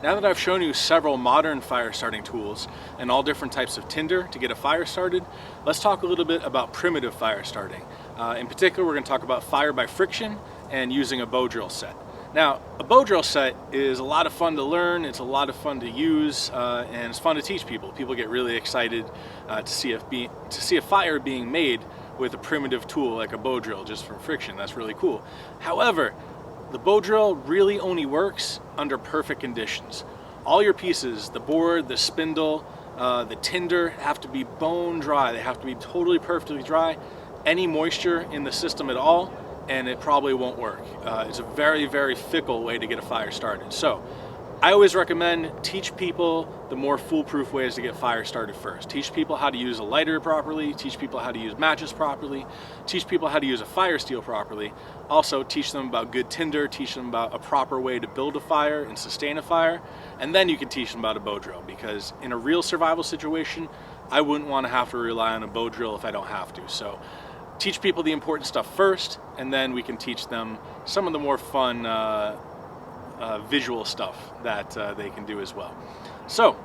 Now that I've shown you several modern fire starting tools and all different types of tinder to get a fire started, let's talk a little bit about primitive fire starting. In particular, we're going to talk about fire by friction and using a bow drill set. Now, a bow drill set is a lot of fun to learn, it's a lot of fun to use, and it's fun to teach people. People get really excited to see a fire being made with a primitive tool like a bow drill just from friction. That's really cool. However, the bow drill really only works under perfect conditions. All your pieces, the board, the spindle, the tinder, have to be bone dry. They have to be totally perfectly dry. Any moisture in the system at all, and it probably won't work. It's a very, very fickle way to get a fire started. So I always recommend teach people the more foolproof ways to get fire started first. Teach people how to use a lighter properly, teach people how to use matches properly, teach people how to use a fire steel properly. Also teach them about good tinder, teach them about a proper way to build a fire and sustain a fire, and then you can teach them about a bow drill, because in a real survival situation, I wouldn't want to have to rely on a bow drill if I don't have to. So teach people the important stuff first, and then we can teach them some of the more fun visual stuff that they can do as well. So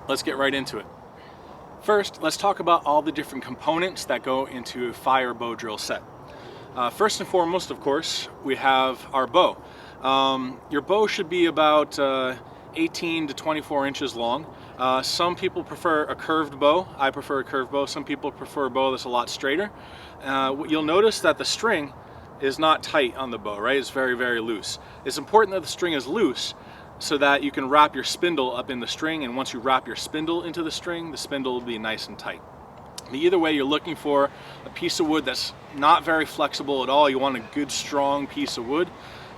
let's get right into it. First, let's talk about all the different components that go into a fire bow drill set. First and foremost, of course, we have our bow. Your bow should be about 18 to 24 inches long. Some people prefer a curved bow. I prefer a curved bow. Some people prefer a bow that's a lot straighter. You'll notice that the string is not tight on the bow, right? It's very, very loose. It's important that the string is loose so that you can wrap your spindle up in the string, and once you wrap your spindle into the string, the spindle will be nice and tight. Either way, you're looking for a piece of wood that's not very flexible at all. You want a good, strong piece of wood,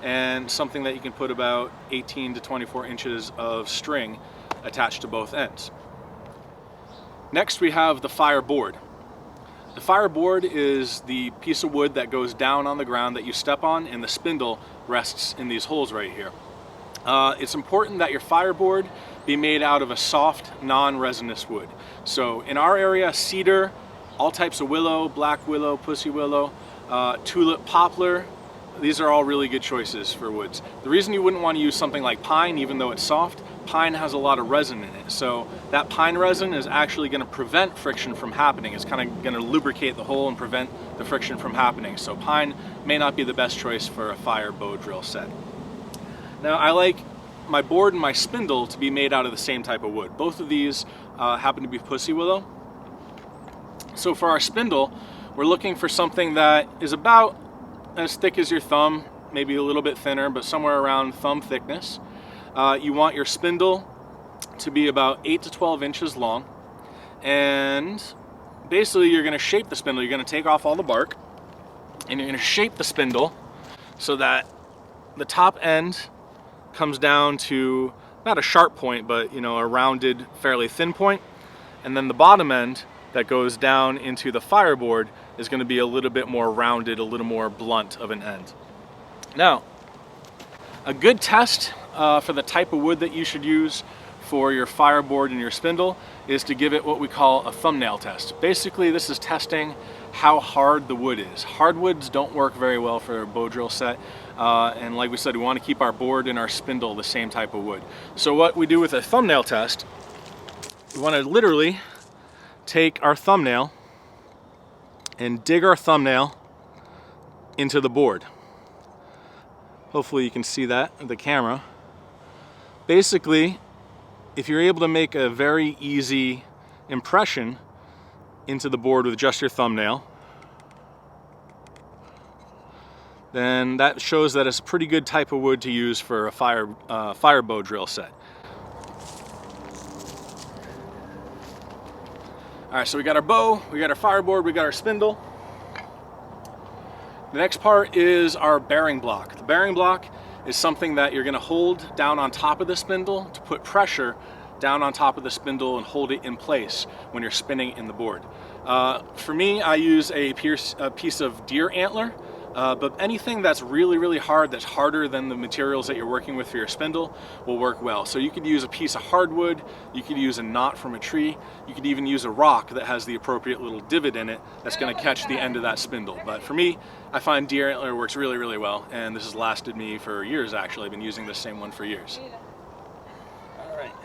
and something that you can put about 18 to 24 inches of string attached to both ends. Next, we have the fireboard. The fireboard is the piece of wood that goes down on the ground that you step on, and the spindle rests in these holes right here. It's important that your fireboard be made out of a soft, non-resinous wood. So in our area, cedar, all types of willow, black willow, pussy willow, tulip, poplar, these are all really good choices for woods. The reason you wouldn't want to use something like pine, even though it's soft, pine has a lot of resin in it. So that pine resin is actually going to prevent friction from happening. It's kind of going to lubricate the hole and prevent the friction from happening. So pine may not be the best choice for a fire bow drill set. Now, I like my board and my spindle to be made out of the same type of wood. Both of these happen to be pussy willow. So for our spindle, we're looking for something that is about as thick as your thumb, maybe a little bit thinner, but somewhere around thumb thickness. You want your spindle to be about 8 to 12 inches long, and basically you're going to shape the spindle. You're going to take off all the bark, and you're going to shape the spindle so that the top end comes down to not a sharp point, but a rounded, fairly thin point, and then the bottom end that goes down into the fireboard is going to be a little bit more rounded, a little more blunt of an end. Now, a good test for the type of wood that you should use for your fireboard and your spindle is to give it what we call a thumbnail test. Basically, this is testing how hard the wood is. Hardwoods don't work very well for a bow drill set, and like we said, we want to keep our board and our spindle the same type of wood. So what we do with a thumbnail test, we want to literally take our thumbnail and dig our thumbnail into the board. Hopefully you can see that in the camera. Basically, if you're able to make a very easy impression into the board with just your thumbnail, then that shows that it's a pretty good type of wood to use for a fire bow drill set. All right, so we got our bow, we got our fireboard, we got our spindle. The next part is our bearing block. The bearing block is something that you're going to hold down on top of the spindle to put pressure down on top of the spindle and hold it in place when you're spinning in the board. For me, I use a piece of deer antler, but anything that's really, really hard, that's harder than the materials that you're working with for your spindle, will work well. So you could use a piece of hardwood, you could use a knot from a tree, you could even use a rock that has the appropriate little divot in it that's going to catch the end of that spindle. But for me, I find deer antler works really, really well, and this has lasted me for years actually. I've been using this same one for years. right.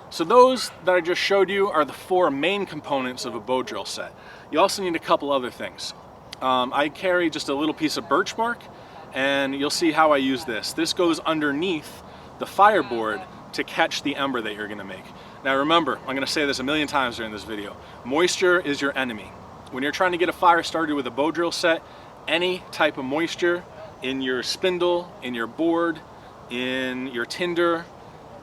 So those that I just showed you are the 4 main components of a bow drill set. You also need a couple other things. I carry just a little piece of birch bark, and you'll see how I use this. This goes underneath the fireboard to catch the ember that you're gonna make. Now remember, I'm gonna say this a million times during this video, moisture is your enemy. When you're trying to get a fire started with a bow drill set, any type of moisture in your spindle, in your board, in your tinder,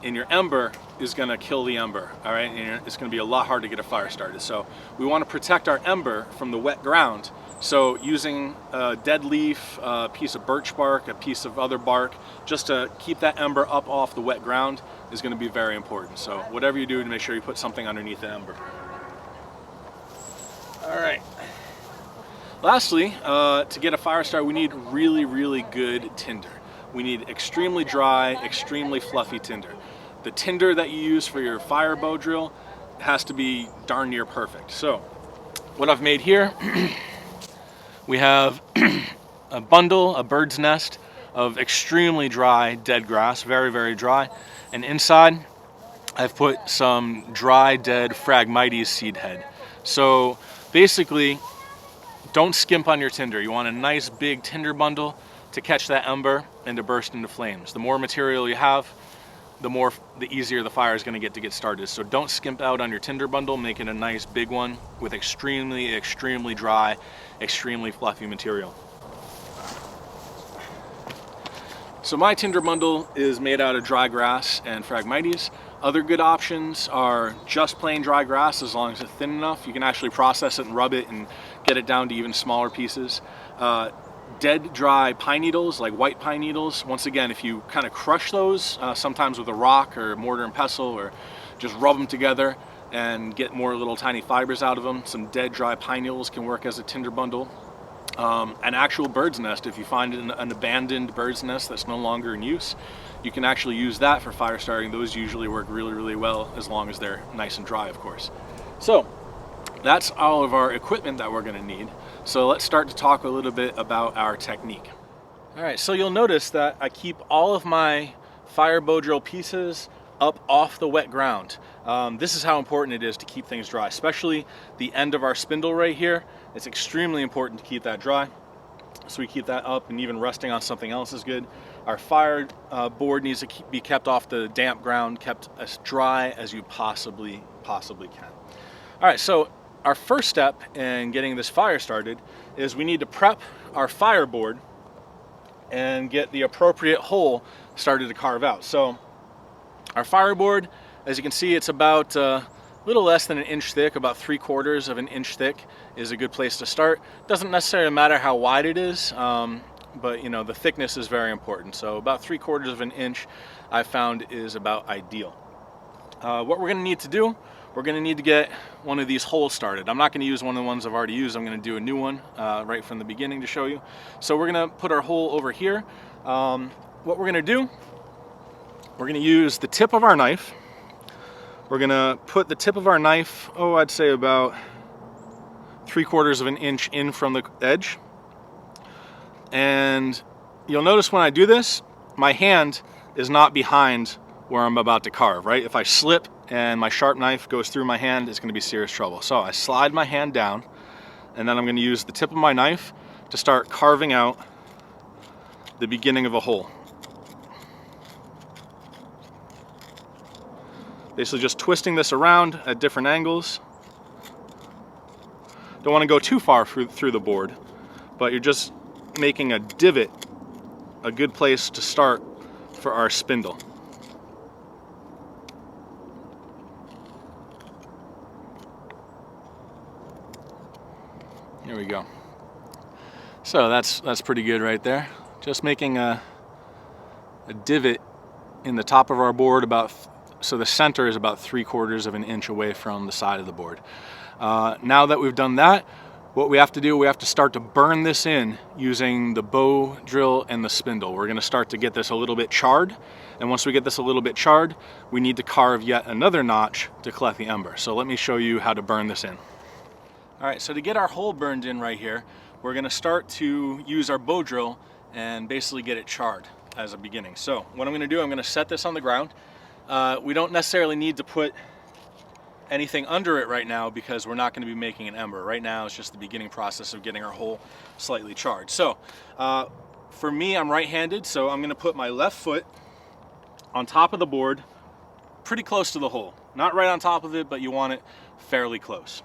in your ember is gonna kill the ember, all right? And it's gonna be a lot hard to get a fire started. So we wanna protect our ember from the wet ground. So using a dead leaf, a piece of birch bark, a piece of other bark, just to keep that ember up off the wet ground is gonna be very important. So whatever you do, to make sure you put something underneath the ember. All right. Lastly, to get a fire started, we need really, really good tinder. We need extremely dry, extremely fluffy tinder. The tinder that you use for your fire bow drill has to be darn near perfect. So what I've made here, we have a bundle, a bird's nest of extremely dry dead grass, very, very dry. And inside, I've put some dry, dead Phragmites seed head. So basically, don't skimp on your tinder. You want a nice big tinder bundle to catch that ember and to burst into flames. The more material you have, the easier the fire is going to get started. So don't skimp out on your tinder bundle, make it a nice big one with extremely, extremely dry, extremely fluffy material. So my tinder bundle is made out of dry grass and Phragmites. Other good options are just plain dry grass, as long as it's thin enough. You can actually process it and rub it and get it down to even smaller pieces. Dead dry pine needles, like white pine needles, once again, if you kind of crush those, sometimes with a rock or mortar and pestle, or just rub them together and get more little tiny fibers out of them, some dead dry pine needles can work as a tinder bundle. An actual bird's nest, if you find an abandoned bird's nest that's no longer in use, you can actually use that for fire starting. Those usually work really, really well, as long as they're nice and dry, of course. So that's all of our equipment that we're gonna need. So let's start to talk a little bit about our technique. All right, so you'll notice that I keep all of my fire bow drill pieces up off the wet ground. This is how important it is to keep things dry, especially the end of our spindle right here. It's extremely important to keep that dry. So we keep that up, and even resting on something else is good. Our fire board needs to be kept off the damp ground, kept as dry as you possibly can. All right, so our first step in getting this fire started is we need to prep our fireboard and get the appropriate hole started to carve out. So our fireboard, as you can see, it's about a little less than an inch thick, about 3/4 of an inch thick is a good place to start. Doesn't necessarily matter how wide it is, but you know, the thickness is very important. So about 3/4 of an inch I found is about ideal. What we're gonna need to do, we're gonna need to get one of these holes started. I'm not gonna use one of the ones I've already used. I'm gonna do a new one right from the beginning to show you. So we're gonna put our hole over here. What we're gonna do, we're gonna use the tip of our knife. We're gonna put the tip of our knife, I'd say about 3/4 of an inch in from the edge. And you'll notice when I do this, my hand is not behind where I'm about to carve, right? If I slip and my sharp knife goes through my hand, it's gonna be serious trouble. So I slide my hand down, and then I'm gonna use the tip of my knife to start carving out the beginning of a hole. Basically just twisting this around at different angles. Don't want to go too far through the board, but you're just making a divot, a good place to start for our spindle. Here we go. So that's pretty good right there. Just making a divot in the top of our board, so the center is about 3/4 of an inch away from the side of the board. Now that we've done that, what we have to do, we have to start to burn this in using the bow drill and the spindle. We're gonna start to get this a little bit charred, and once we get this a little bit charred, we need to carve yet another notch to collect the ember. So let me show you how to burn this in. All right, so to get our hole burned in right here, we're gonna start to use our bow drill and basically get it charred as a beginning. So what I'm gonna do, I'm gonna set this on the ground. We don't necessarily need to put anything under it right now because we're not going to be making an ember. Right now it's just the beginning process of getting our hole slightly charged. So for me, I'm right-handed, so I'm going to put my left foot on top of the board, pretty close to the hole. Not right on top of it, but you want it fairly close.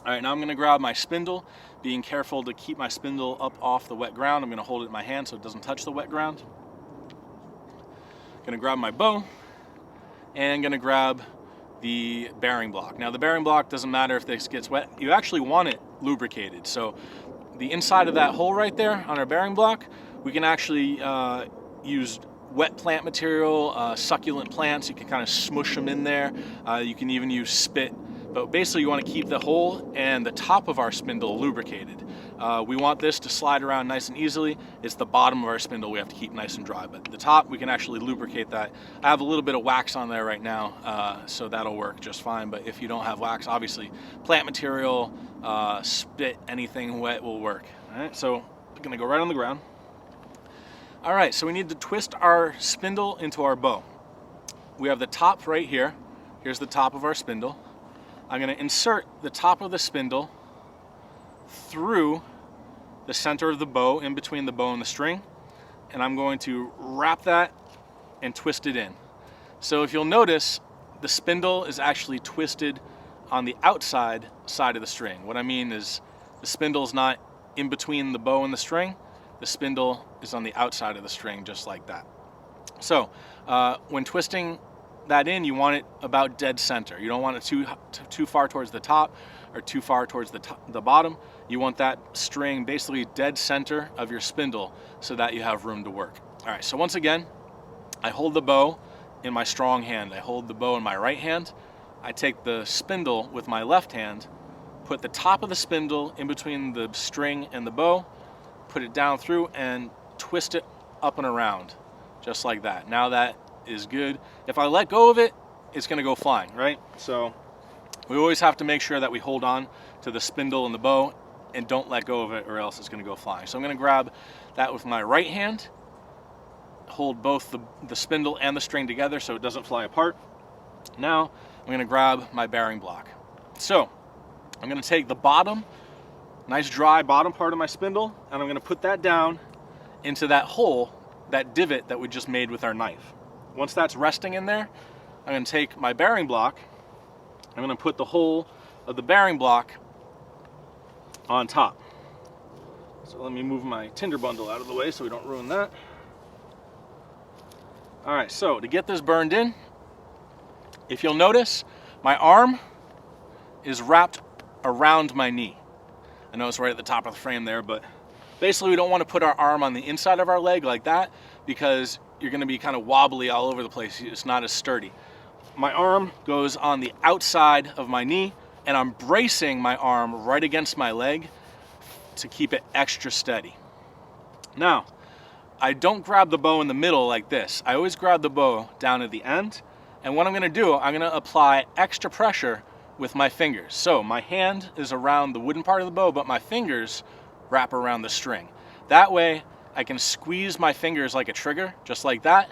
All right, now I'm going to grab my spindle, being careful to keep my spindle up off the wet ground. I'm going to hold it in my hand so it doesn't touch the wet ground. Going to grab my bow and going to grab the bearing block. Now the bearing block, doesn't matter if this gets wet, you actually want it lubricated. So the inside of that hole right there on our bearing block, we can actually use wet plant material, succulent plants. You can kind of smush them in there. You can even use spit. But basically you want to keep the hole and the top of our spindle lubricated. We want this to slide around nice and easily. It's the bottom of our spindle we have to keep nice and dry, but the top we can actually lubricate that. I have a little bit of wax on there right now, so that'll work just fine. But if you don't have wax, obviously plant material, spit, anything wet will work. All right, so we're gonna go right on the ground. All right, so we need to twist our spindle into our bow. We have the top right here. Here's the top of our spindle. I'm going to insert the top of the spindle through the center of the bow, in between the bow and the string, and I'm going to wrap that and twist it in. So if you'll notice, the spindle is actually twisted on the outside side of the string. What I mean is the spindle is not in between the bow and the string. The spindle is on the outside of the string, just like that. So when twisting that in, you want it about dead center. You don't want it too far towards the top or too far towards the bottom. You want that string basically dead center of your spindle so that you have room to work. All right, so once again, I hold the bow in my strong hand. I hold the bow in my right hand. I take the spindle with my left hand, put the top of the spindle in between the string and the bow, put it down through and twist it up and around, just like that. Now that is good. If I let go of it, it's going to go flying, right? So we always have to make sure that we hold on to the spindle and the bow and don't let go of it, or else it's going to go flying. So I'm going to grab that with my right hand, hold both the spindle and the string together so it doesn't fly apart. Now I'm going to grab my bearing block. So I'm going to take the bottom, nice dry bottom part of my spindle, and I'm going to put that down into that hole, that divot that we just made with our knife. Once that's resting in there, I'm going to take my bearing block, I'm going to put the hole of the bearing block on top. So let me move my tinder bundle out of the way so we don't ruin that. All right, so to get this burned in, if you'll notice, my arm is wrapped around my knee. I know it's right at the top of the frame there, but basically we don't want to put our arm on the inside of our leg like that, because you're going to be kind of wobbly all over the place. It's not as sturdy. My arm goes on the outside of my knee, and I'm bracing my arm right against my leg to keep it extra steady. Now, I don't grab the bow in the middle like this. I always grab the bow down at the end, and what I'm going to do, I'm going to apply extra pressure with my fingers. So my hand is around the wooden part of the bow, but my fingers wrap around the string. That way, I can squeeze my fingers like a trigger, just like that,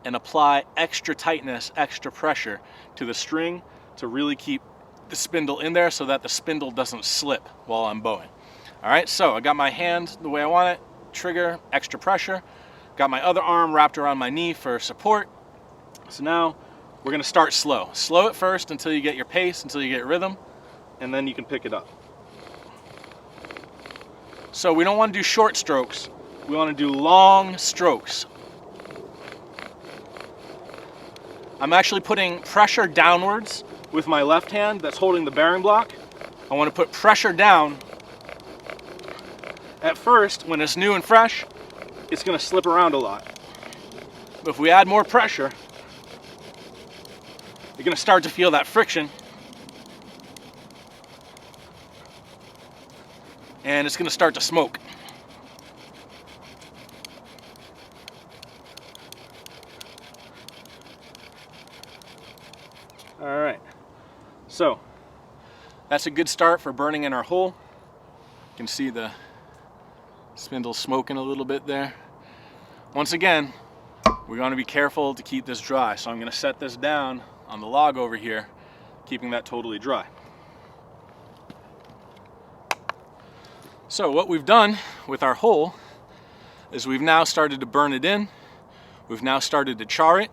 and apply extra tightness, extra pressure to the string to really keep the spindle in there so that the spindle doesn't slip while I'm bowing. All right, so I got my hand the way I want it, trigger, extra pressure. Got my other arm wrapped around my knee for support. So now we're gonna start slow. Slow it first until you get your pace, until you get rhythm, and then you can pick it up. So we don't want to do short strokes. We want to do long strokes. I'm actually putting pressure downwards with my left hand that's holding the bearing block. I want to put pressure down. At first, when it's new and fresh, it's going to slip around a lot. But if we add more pressure, you're going to start to feel that friction. And it's going to start to smoke. All right, so that's a good start for burning in our hole. You can see the spindle smoking a little bit there. Once again, we're going to be careful to keep this dry. So I'm going to set this down on the log over here, keeping that totally dry. So what we've done with our hole is we've now started to burn it in. We've now started to char it,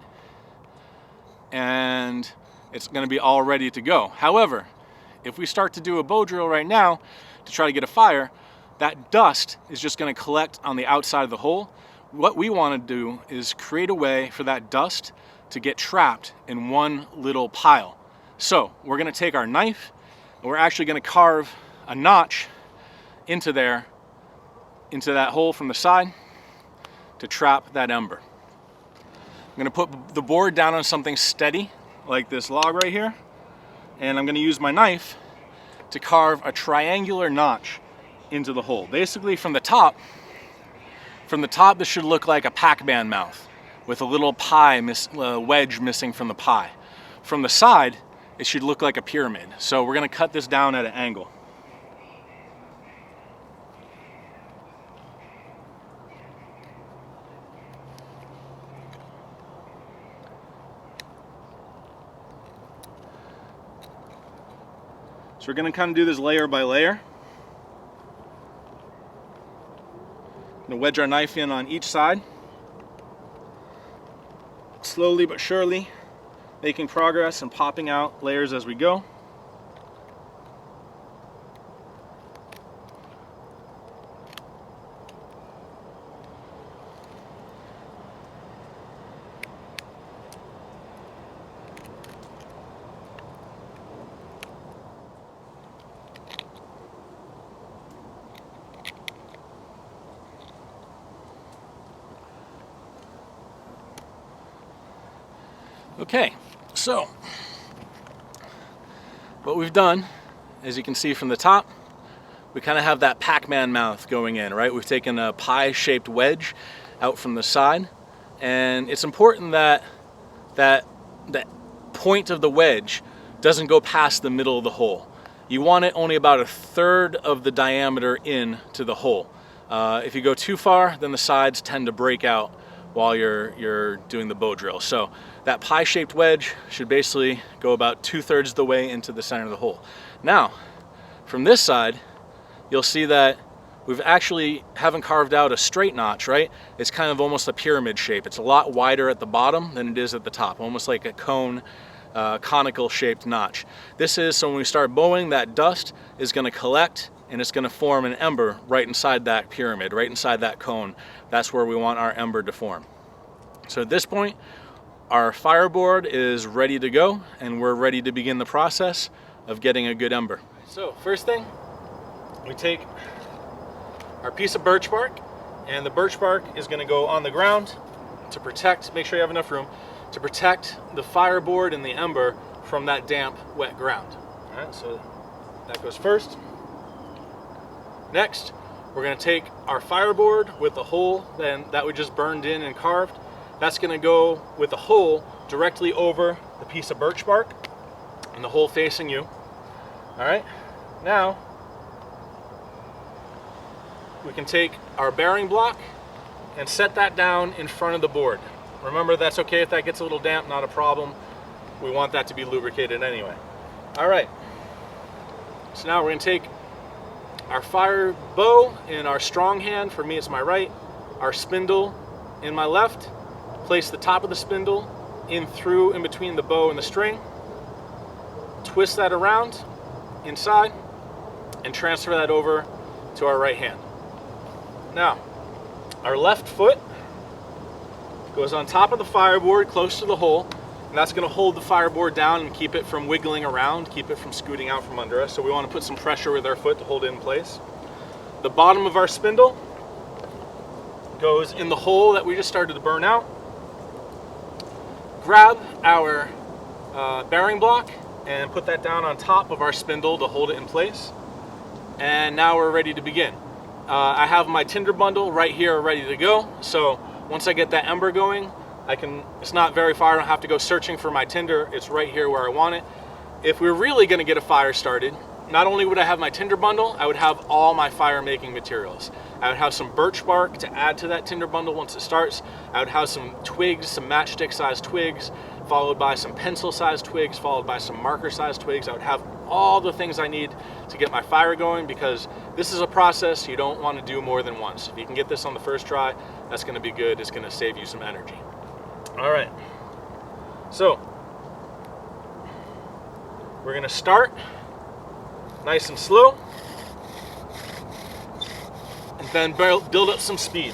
and it's going to be all ready to go. However, if we start to do a bow drill right now to try to get a fire, that dust is just going to collect on the outside of the hole. What we want to do is create a way for that dust to get trapped in one little pile. So we're going to take our knife and we're actually going to carve a notch into there, into that hole from the side to trap that ember. I'm going to put the board down on something steady like this log right here, and I'm going to use my knife to carve a triangular notch into the hole. Basically from the top, this should look like a Pac-Man mouth with a little pie wedge missing from the pie. From the side, it should look like a pyramid. So we're going to cut this down at an angle. So we're going to kind of do this layer by layer. Going to wedge our knife in on each side. Slowly but surely, making progress and popping out layers as we go. Okay, so what we've done, as you can see from the top, we kind of have that Pac-Man mouth going in, right? We've taken a pie-shaped wedge out from the side, and it's important that that point of the wedge doesn't go past the middle of the hole. You want it only about 1/3 of the diameter in to the hole. If you go too far, then the sides tend to break out while you're doing the bow drill. So that pie-shaped wedge should basically go about 2/3 of the way into the center of the hole. Now, from this side, you'll see that we've actually haven't carved out a straight notch, right? It's kind of almost a pyramid shape. It's a lot wider at the bottom than it is at the top, almost like a cone, conical shaped notch. This is so when we start bowing, that dust is going to collect and it's going to form an ember right inside that pyramid, right inside that cone. That's where we want our ember to form. So at this point, our fireboard is ready to go, and we're ready to begin the process of getting a good ember. So first thing, we take our piece of birch bark, and the birch bark is going to go on the ground to protect, make sure you have enough room, to protect the fireboard and the ember from that damp, wet ground. All right, so that goes first. Next, we're going to take our fireboard with the hole that we just burned in and carved. That's going to go with the hole directly over the piece of birch bark and the hole facing you. All right, now we can take our bearing block and set that down in front of the board. Remember, that's okay if that gets a little damp, not a problem. We want that to be lubricated anyway. All right, so now we're going to take our fire bow in our strong hand, for me it's my right, our spindle in my left, place the top of the spindle in between the bow and the string, twist that around inside, and transfer that over to our right hand. Now, our left foot goes on top of the fireboard close to the hole, and that's going to hold the fireboard down and keep it from wiggling around, keep it from scooting out from under us. So we want to put some pressure with our foot to hold it in place. The bottom of our spindle goes in the hole that we just started to burn out. Grab our bearing block and put that down on top of our spindle to hold it in place. And now we're ready to begin. I have my tinder bundle right here ready to go. So once I get that ember going, it's not very far, I don't have to go searching for my tinder, it's right here where I want it. If we're really going to get a fire started, not only would I have my tinder bundle, I would have all my fire making materials. I would have some birch bark to add to that tinder bundle once it starts. I would have some twigs, some matchstick sized twigs, followed by some pencil sized twigs, followed by some marker sized twigs. I would have all the things I need to get my fire going, because this is a process you don't want to do more than once. If you can get this on the first try, that's going to be good. It's going to save you some energy. All right, so we're going to start nice and slow, and then build up some speed.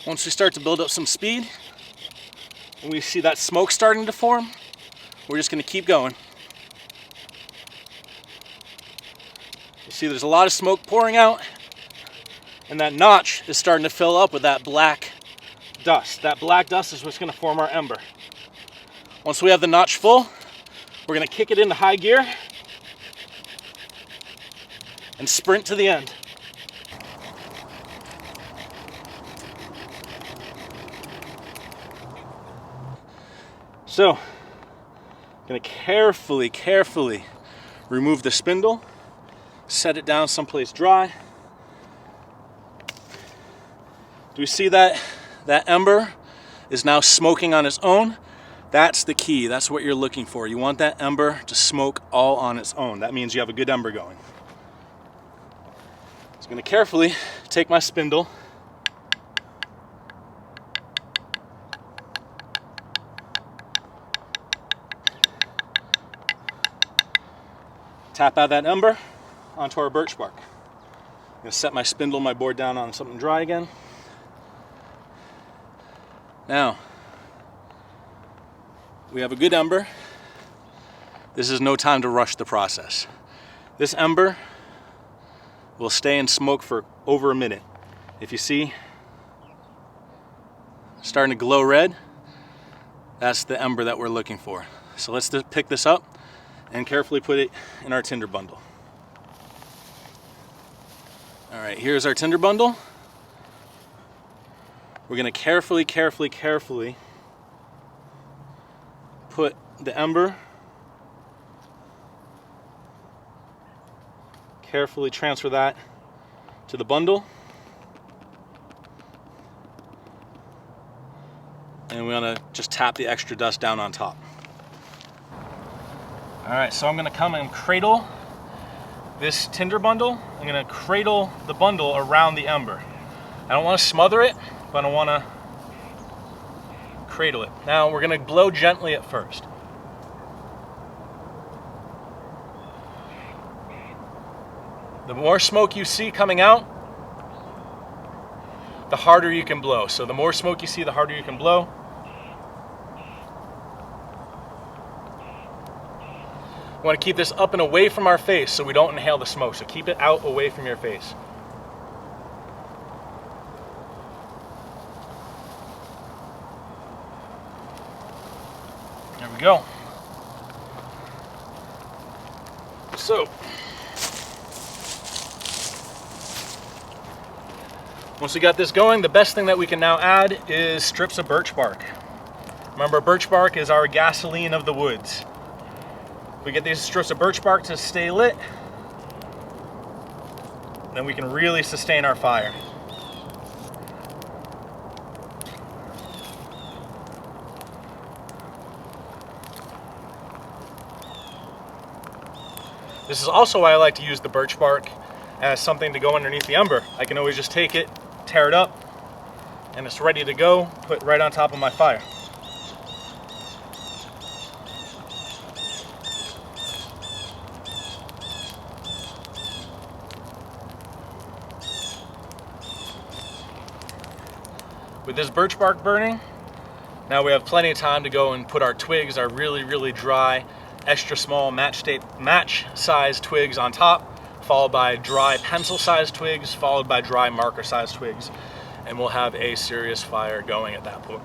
Once we start to build up some speed, and we see that smoke starting to form, we're just going to keep going. You see there's a lot of smoke pouring out, and that notch is starting to fill up with that black dust. That black dust is what's going to form our ember. Once we have the notch full, we're going to kick it into high gear and sprint to the end. So, I'm going to carefully remove the spindle, set it down someplace dry. Do we see that ember is now smoking on its own? That's the key. That's what you're looking for. You want that ember to smoke all on its own. That means you have a good ember going. So I'm going to carefully take my spindle, tap out that ember onto our birch bark. I'm going to set my spindle, my board down on something dry again. Now, we have a good ember. This is no time to rush the process. This ember will stay in smoke for over a minute. If you see, starting to glow red, that's the ember that we're looking for. So let's pick this up and carefully put it in our tinder bundle. All right, here's our tinder bundle. We're gonna carefully put the ember, carefully transfer that to the bundle. And we wanna just tap the extra dust down on top. All right, so I'm gonna come and cradle this tinder bundle. I'm gonna cradle the bundle around the ember. I don't wanna smother it, but I wanna cradle it. Now we're gonna blow gently at first. The more smoke you see coming out, the harder you can blow. So the more smoke you see, the harder you can blow. We want to keep this up and away from our face so we don't inhale the smoke. So keep it out away from your face. There we go. So, once we got this going, the best thing that we can now add is strips of birch bark. Remember, birch bark is our gasoline of the woods. We get these strips of birch bark to stay lit, then we can really sustain our fire. This is also why I like to use the birch bark as something to go underneath the ember. I can always just take it, tear it up, and it's ready to go, put right on top of my fire. With this birch bark burning, now we have plenty of time to go and put our twigs, our really dry, extra small match-sized twigs on top, followed by dry pencil-sized twigs, followed by dry marker-sized twigs, and we'll have a serious fire going at that point.